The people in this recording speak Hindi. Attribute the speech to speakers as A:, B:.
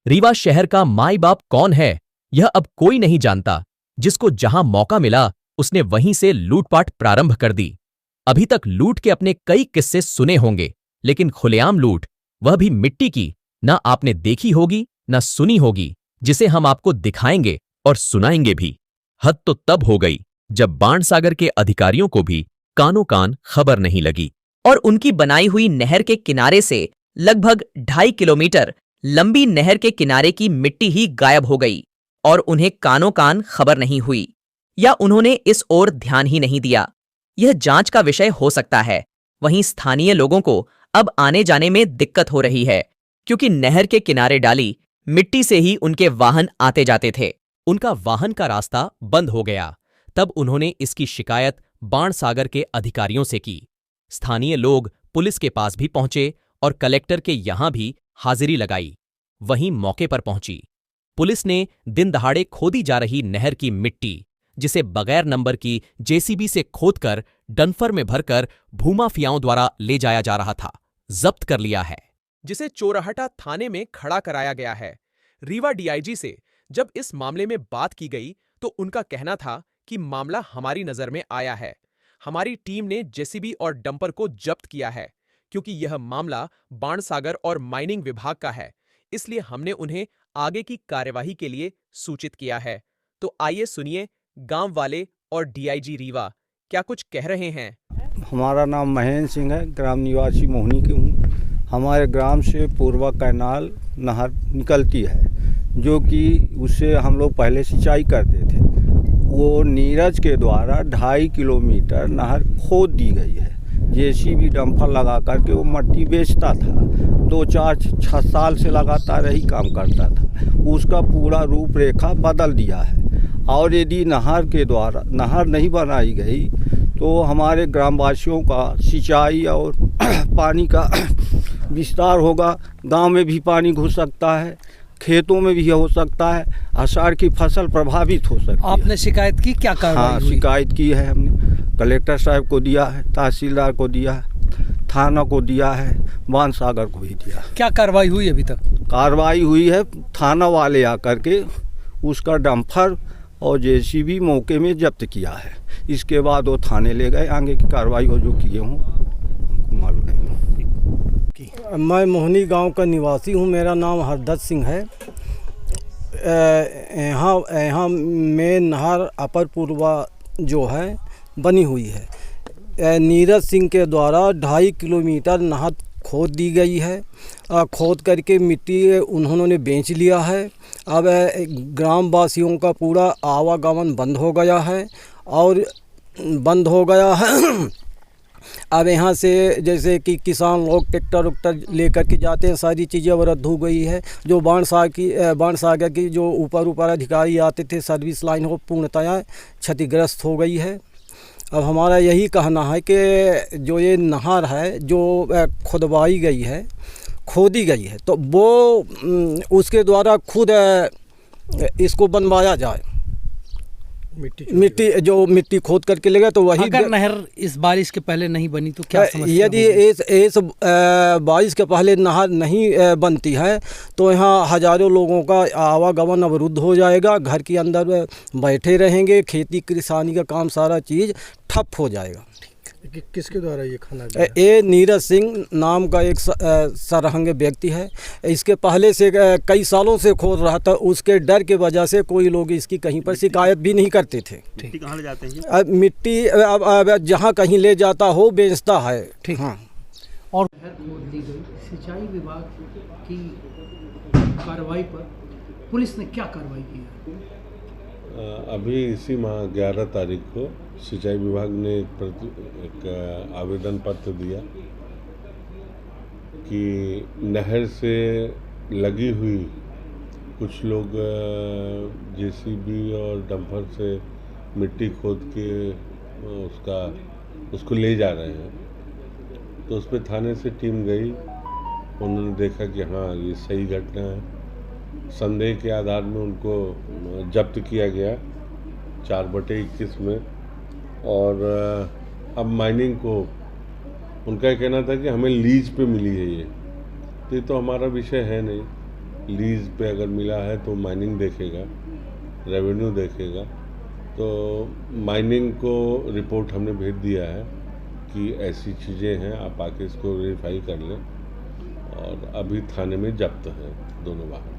A: रीवा शहर का माई बाप कौन है यह अब कोई नहीं जानता। जिसको जहां मौका मिला उसने वहीं से लूटपाट प्रारंभ कर दी। अभी तक लूट के अपने कई किस्से सुने होंगे, लेकिन खुलेआम लूट, वह भी मिट्टी की, ना आपने देखी होगी ना सुनी होगी, जिसे हम आपको दिखाएंगे और सुनाएंगे भी। हद तो तब हो गई जब बाणसागर के अधिकारियों को भी कानो कान खबर नहीं लगी
B: और उनकी बनाई हुई नहर के किनारे से लगभग 2.5 किलोमीटर लंबी नहर के किनारे की मिट्टी ही गायब हो गई और उन्हें कानो कान खबर नहीं हुई, या उन्होंने इस ओर ध्यान ही नहीं दिया। यह जांच का विषय हो सकता है। वहीं स्थानीय लोगों को अब आने जाने में दिक्कत हो रही है, क्योंकि नहर के किनारे डाली मिट्टी से ही उनके वाहन आते जाते थे।
A: उनका वाहन का रास्ता बंद हो गया। तब उन्होंने इसकी शिकायत बाणसागर के अधिकारियों से की। स्थानीय लोग पुलिस के पास भी पहुंचे और कलेक्टर के यहां भी हाजिरी लगाई। वहीं मौके पर पहुंची पुलिस ने दिन दहाड़े खोदी जा रही नहर की मिट्टी, जिसे बगैर नंबर की जेसीबी से खोदकर डंफर में भरकर भूमाफियाओं द्वारा ले जाया जा रहा था, जब्त कर लिया है,
C: जिसे चोरहटा थाने में खड़ा कराया गया है। रीवा डीआईजी से जब इस मामले में बात की गई तो उनका कहना था कि मामला हमारी नजर में आया है। हमारी टीम ने जेसीबी और डंपर को जब्त किया है, क्योंकि यह मामला बाणसागर और माइनिंग विभाग का है, इसलिए हमने उन्हें आगे की कार्यवाही के लिए सूचित किया है। तो आइए सुनिए गांव वाले और डीआईजी रीवा क्या कुछ कह रहे हैं।
D: हमारा नाम महेंद्र सिंह है, ग्राम निवासी मोहनी के हूँ। हमारे ग्राम से पूर्वा कैनाल नहर निकलती है, जो कि उससे हम लोग पहले सिंचाई करते थे। वो नीरज के द्वारा 2.5 किलोमीटर नहर खोद दी गई है। जेसीबी डंपर लगा करके वो मट्टी बेचता था। 2-4-6 साल से लगातार यही काम करता था। उसका पूरा रूपरेखा बदल दिया है। और यदि नहर के द्वारा नहर नहीं बनाई गई तो हमारे ग्रामवासियों का सिंचाई और पानी का विस्तार होगा। गांव में भी पानी घुस सकता है, खेतों में भी हो सकता है, आषाढ़ की फसल प्रभावित हो सकती है।
E: आपने शिकायत की, क्या कार्रवाई हुई?
D: शिकायत की है हमने। कलेक्टर साहब को दिया है, तहसीलदार को दिया है, थाना को दिया है, बाणसागर को भी दिया है।
E: क्या कार्रवाई हुई अभी तक?
D: कार्रवाई हुई है, थाना वाले आकर के उसका डंपर और जेसीबी मौके में जब्त किया है। इसके बाद वो थाने ले गए। आगे की कार्रवाई हो जो किए हों मालूम नहीं।
F: मैं मोहनी गांव का निवासी हूं। मेरा नाम हरदत्त सिंह है। यहाँ में नहर अपर पूर्वा जो है बनी हुई है। नीरज सिंह के द्वारा 2.5 किलोमीटर नहर खोद दी गई है। खोद करके मिट्टी उन्होंने बेच लिया है। अब ग्रामवासियों का पूरा आवागमन बंद हो गया है और बंद हो गया है। अब यहाँ से जैसे कि किसान लोग ट्रैक्टर उक्टर लेकर के जाते हैं, सारी चीज़ें अवरुद्ध हो गई है। जो बाणसागर की जो ऊपर अधिकारी आते थे, सर्विस लाइन हो पूर्णतया क्षतिग्रस्त हो गई है। अब हमारा यही कहना है कि जो ये नहर है जो खोदी गई है तो वो उसके द्वारा खुद इसको बनवाया जाए। मिट्टी खोद करके ले गए तो वही।
E: अगर नहर इस बारिश के पहले नहीं बनी तो क्या समस्या?
F: यदि इस बारिश के पहले नहर नहीं बनती है तो यहाँ हजारों लोगों का आवागमन अवरुद्ध हो जाएगा। घर के अंदर बैठे रहेंगे, खेती किसानी का काम सारा चीज़ ठप हो जाएगा।
G: किसके द्वारा ये खाना?
F: ये नीरज सिंह नाम का एक सरहंग व्यक्ति है। इसके पहले से कई सालों से खोद रहा था। उसके डर के वजह से कोई लोग इसकी कहीं पर शिकायत भी नहीं करते थे।
G: मिट्टी कहाँ ले जाते हैं?
F: अब मिट्टी अब जहाँ कहीं ले जाता हो बेचता है।
E: ठीक।
F: हाँ।
E: और
H: खोद दी गई, सिंचाई विभाग की कार्रवाई पर पुलिस ने क्या कार्रवाई की है?
I: अभी इसी माह 11 तारीख को सिंचाई विभाग ने एक आवेदन पत्र दिया कि नहर से लगी हुई कुछ लोग जेसीबी और डंपर से मिट्टी खोद के उसको ले जा रहे हैं। तो उस पर थाने से टीम गई। उन्होंने देखा कि हाँ ये सही घटना है। संदेह के आधार में उनको जब्त किया गया 4/21 में। और अब माइनिंग को उनका कहना था कि हमें लीज पे मिली है ये, तो हमारा विषय है नहीं। लीज पे अगर मिला है तो माइनिंग देखेगा, रेवेन्यू देखेगा। तो माइनिंग को रिपोर्ट हमने भेज दिया है कि ऐसी चीज़ें हैं, आप आके इसको वेरीफाई कर लें। और अभी थाने में जब्त हैं दोनों वाहन।